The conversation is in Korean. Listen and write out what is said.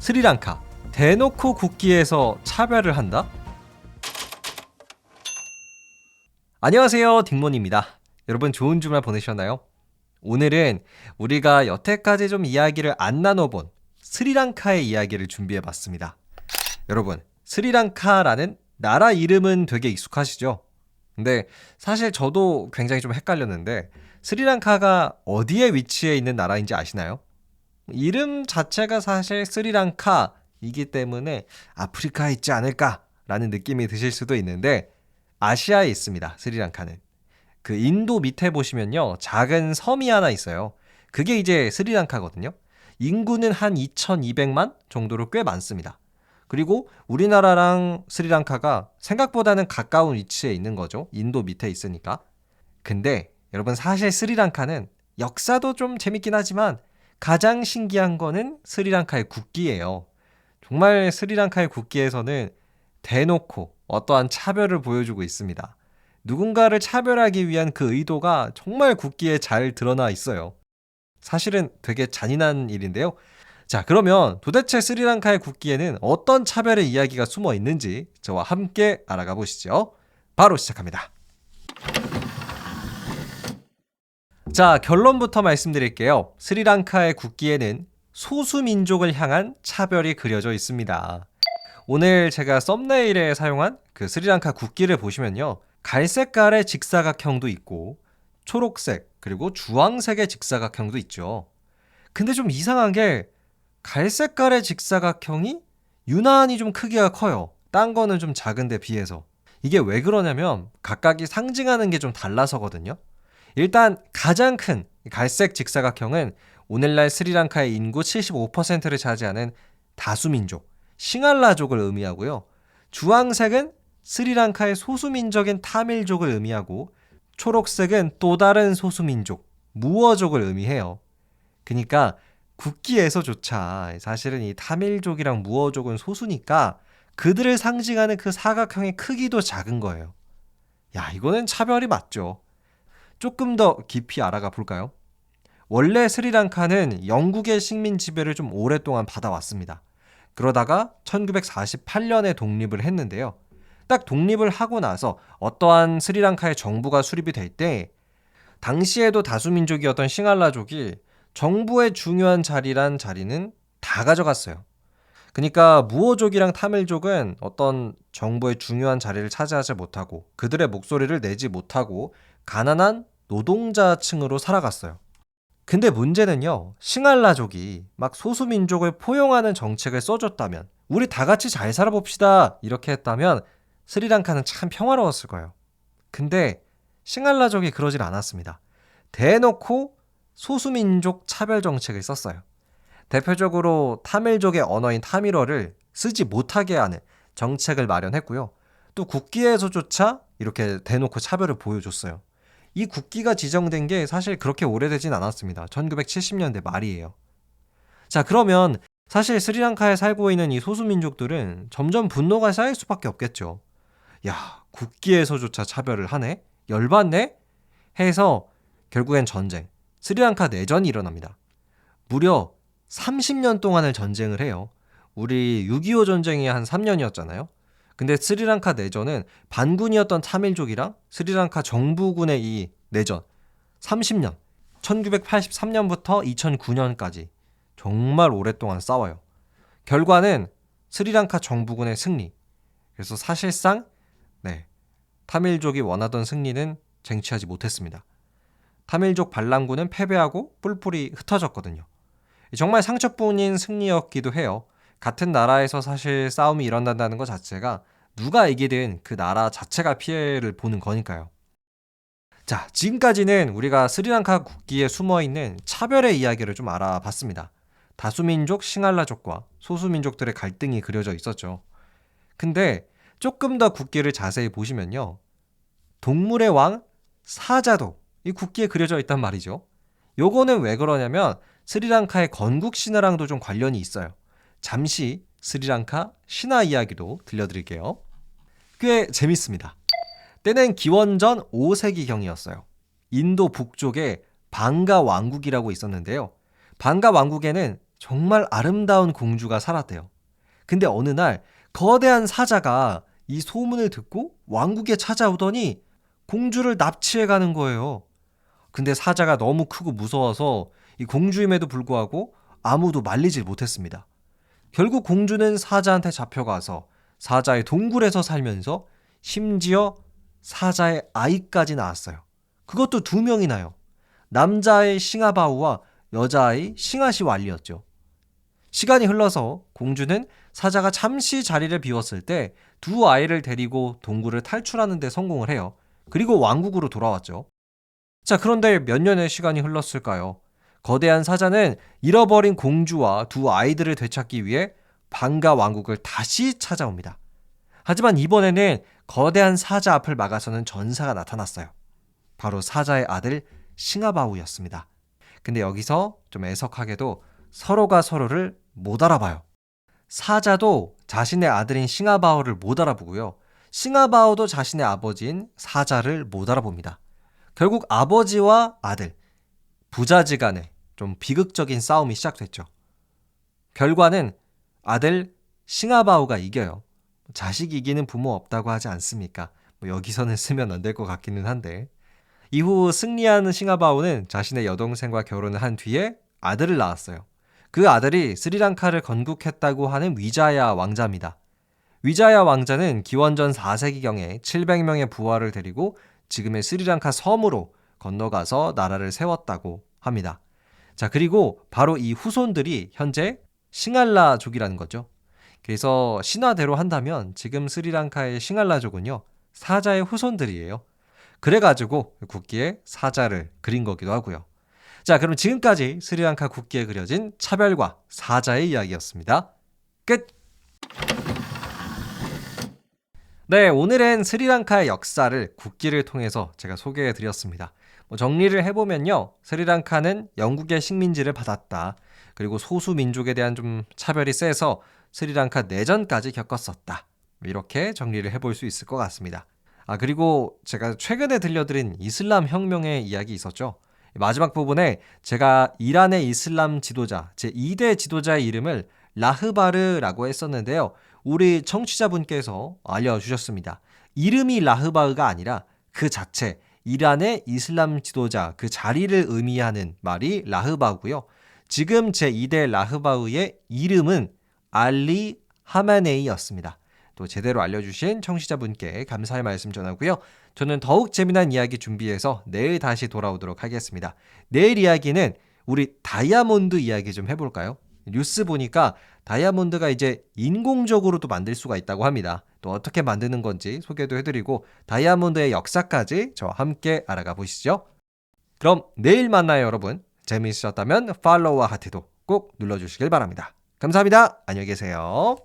스리랑카 대놓고 국기에서 차별을 한다? 안녕하세요, 딩몬입니다. 여러분 좋은 주말 보내셨나요? 오늘은 우리가 여태까지 좀 이야기를 안 나눠본 스리랑카의 이야기를 준비해봤습니다. 여러분, 스리랑카라는 나라 이름은 되게 익숙하시죠? 근데 사실 저도 굉장히 좀 헷갈렸는데 스리랑카가 어디에 위치해 있는 나라인지 아시나요? 이름 자체가 사실 스리랑카이기 때문에 아프리카에 있지 않을까라는 느낌이 드실 수도 있는데 아시아에 있습니다. 스리랑카는. 그 인도 밑에 보시면요. 작은 섬이 하나 있어요. 그게 이제 스리랑카거든요. 인구는 한 2200만 정도로 꽤 많습니다. 그리고 우리나라랑 스리랑카가 생각보다는 가까운 위치에 있는 거죠. 인도 밑에 있으니까. 근데 여러분 사실 스리랑카는 역사도 좀 재밌긴 하지만 가장 신기한 거는 스리랑카의 국기예요. 정말 스리랑카의 국기에서는 대놓고 어떠한 차별을 보여주고 있습니다. 누군가를 차별하기 위한 그 의도가 정말 국기에 잘 드러나 있어요. 사실은 되게 잔인한 일인데요. 자, 그러면 도대체 스리랑카의 국기에는 어떤 차별의 이야기가 숨어 있는지 저와 함께 알아가 보시죠. 바로 시작합니다. 자, 결론부터 말씀드릴게요. 스리랑카의 국기에는 소수민족을 향한 차별이 그려져 있습니다. 오늘 제가 썸네일에 사용한 그 스리랑카 국기를 보시면요. 갈색깔의 직사각형도 있고 초록색 그리고 주황색의 직사각형도 있죠. 근데 좀 이상한 게 갈색깔의 직사각형이 유난히 좀 크기가 커요. 딴 거는 좀 작은데 비해서. 이게 왜 그러냐면 각각이 상징하는 게 좀 달라서거든요. 일단 가장 큰 갈색 직사각형은 오늘날 스리랑카의 인구 75%를 차지하는 다수민족, 싱할라족을 의미하고요. 주황색은 스리랑카의 소수민족인 타밀족을 의미하고 초록색은 또 다른 소수민족, 무어족을 의미해요. 그러니까 국기에서조차 사실은 이 타밀족이랑 무어족은 소수니까 그들을 상징하는 그 사각형의 크기도 작은 거예요. 야, 이거는 차별이 맞죠. 조금 더 깊이 알아가 볼까요? 원래 스리랑카는 영국의 식민 지배를 좀 오랫동안 받아왔습니다. 그러다가 1948년에 독립을 했는데요. 딱 독립을 하고 나서 어떠한 스리랑카의 정부가 수립이 될 때 당시에도 다수민족이었던 싱할라족이 정부의 중요한 자리란 자리는 다 가져갔어요. 그러니까 무어족이랑 타밀족은 어떤 정부의 중요한 자리를 차지하지 못하고 그들의 목소리를 내지 못하고 가난한 노동자층으로 살아갔어요. 근데 문제는요, 싱할라족이 막 소수민족을 포용하는 정책을 써줬다면, 우리 다 같이 잘 살아봅시다 이렇게 했다면 스리랑카는 참 평화로웠을 거예요. 근데 싱할라족이 그러질 않았습니다. 대놓고 소수민족 차별 정책을 썼어요. 대표적으로 타밀족의 언어인 타밀어를 쓰지 못하게 하는 정책을 마련했고요. 또 국기에서조차 이렇게 대놓고 차별을 보여줬어요. 이 국기가 지정된 게 사실 그렇게 오래되진 않았습니다. 1970년대 말이에요. 자, 그러면 사실 스리랑카에 살고 있는 이 소수민족들은 점점 분노가 쌓일 수밖에 없겠죠. 야, 국기에서조차 차별을 하네? 열받네? 해서 결국엔 전쟁, 스리랑카 내전이 일어납니다. 무려 30년 동안을 전쟁을 해요. 우리 6.25 전쟁이 한 3년이었잖아요. 근데 스리랑카 내전은 반군이었던 타밀족이랑 스리랑카 정부군의 이 내전 30년, 1983년부터 2009년까지 정말 오랫동안 싸워요. 결과는 스리랑카 정부군의 승리. 그래서 사실상 타밀족이 원하던 승리는 쟁취하지 못했습니다. 타밀족 반란군은 패배하고 뿔뿔이 흩어졌거든요. 정말 상처뿐인 승리였기도 해요. 같은 나라에서 사실 싸움이 일어난다는 것 자체가 누가 이기든 그 나라 자체가 피해를 보는 거니까요. 자, 지금까지는 우리가 스리랑카 국기에 숨어있는 차별의 이야기를 좀 알아봤습니다. 다수민족 싱할라족과 소수민족들의 갈등이 그려져 있었죠. 근데 조금 더 국기를 자세히 보시면요. 동물의 왕 사자도 이 국기에 그려져 있단 말이죠. 요거는 왜 그러냐면 스리랑카의 건국 신화랑도 좀 관련이 있어요. 잠시 스리랑카 신화 이야기도 들려드릴게요. 꽤 재밌습니다. 때는 기원전 5세기경이었어요. 인도 북쪽에 방가 왕국이라고 있었는데요. 방가 왕국에는 정말 아름다운 공주가 살았대요. 근데 어느 날 거대한 사자가 이 소문을 듣고 왕국에 찾아오더니 공주를 납치해 가는 거예요. 근데 사자가 너무 크고 무서워서 이 공주임에도 불구하고 아무도 말리질 못했습니다. 결국 공주는 사자한테 잡혀가서 사자의 동굴에서 살면서 심지어 사자의 아이까지 낳았어요. 그것도 2명이나요. 남자의 싱하바오와 여자아이 싱하시왈리였죠. 시간이 흘러서 공주는 사자가 잠시 자리를 비웠을 때 2아이를 데리고 동굴을 탈출하는 데 성공을 해요. 그리고 왕국으로 돌아왔죠. 자, 그런데 몇 년의 시간이 흘렀을까요? 거대한 사자는 잃어버린 공주와 2아이들을 되찾기 위해 방가 왕국을 다시 찾아옵니다. 하지만 이번에는 거대한 사자 앞을 막아서는 전사가 나타났어요. 바로 사자의 아들 싱하바오였습니다. 근데 여기서 좀 애석하게도 서로가 서로를 못 알아봐요. 사자도 자신의 아들인 싱하바오를 못 알아보고요. 싱하바오도 자신의 아버지인 사자를 못 알아봅니다. 결국 아버지와 아들, 부자지간에 좀 비극적인 싸움이 시작됐죠. 결과는 아들 싱하바오가 이겨요. 자식 이기는 부모 없다고 하지 않습니까? 여기서는 쓰면 안 될 것 같기는 한데. 이후 승리한 싱하바오는 자신의 여동생과 결혼을 한 뒤에 아들을 낳았어요. 그 아들이 스리랑카를 건국했다고 하는 위자야 왕자입니다. 위자야 왕자는 기원전 4세기경에 700명의 부하를 데리고 지금의 스리랑카 섬으로 건너가서 나라를 세웠다고 합니다. 자, 그리고 바로 이 후손들이 현재 싱할라족이라는 거죠. 그래서 신화대로 한다면 지금 스리랑카의 싱할라족은요, 사자의 후손들이에요. 그래가지고 국기에 사자를 그린 거기도 하고요. 자, 그럼 지금까지 스리랑카 국기에 그려진 차별과 사자의 이야기였습니다. 끝! 네, 오늘은 스리랑카의 역사를 국기를 통해서 제가 소개해 드렸습니다. 정리를 해보면요, 스리랑카는 영국의 식민지를 받았다. 그리고 소수 민족에 대한 좀 차별이 세서 스리랑카 내전까지 겪었었다. 이렇게 정리를 해볼 수 있을 것 같습니다. 그리고 제가 최근에 들려드린 이슬람 혁명의 이야기 있었죠. 마지막 부분에 제가 이란의 이슬람 지도자, 제2대 지도자의 이름을 라흐바르라고 했었는데요. 우리 청취자분께서 알려주셨습니다. 이름이 라흐바르가 아니라 그 자체, 이란의 이슬람 지도자, 그 자리를 의미하는 말이 라흐바고요. 지금 제2대 라흐바르의 이름은 알리 하마네이였습니다. 또 제대로 알려주신 청취자분께 감사의 말씀 전하고요. 저는 더욱 재미난 이야기 준비해서 내일 다시 돌아오도록 하겠습니다. 내일 이야기는 우리 다이아몬드 이야기 좀 해볼까요? 뉴스 보니까 다이아몬드가 이제 인공적으로도 만들 수가 있다고 합니다. 또 어떻게 만드는 건지 소개도 해드리고 다이아몬드의 역사까지 저와 함께 알아가 보시죠. 그럼 내일 만나요, 여러분. 재미있으셨다면 팔로우와 하트도 꼭 눌러주시길 바랍니다. 감사합니다. 안녕히 계세요.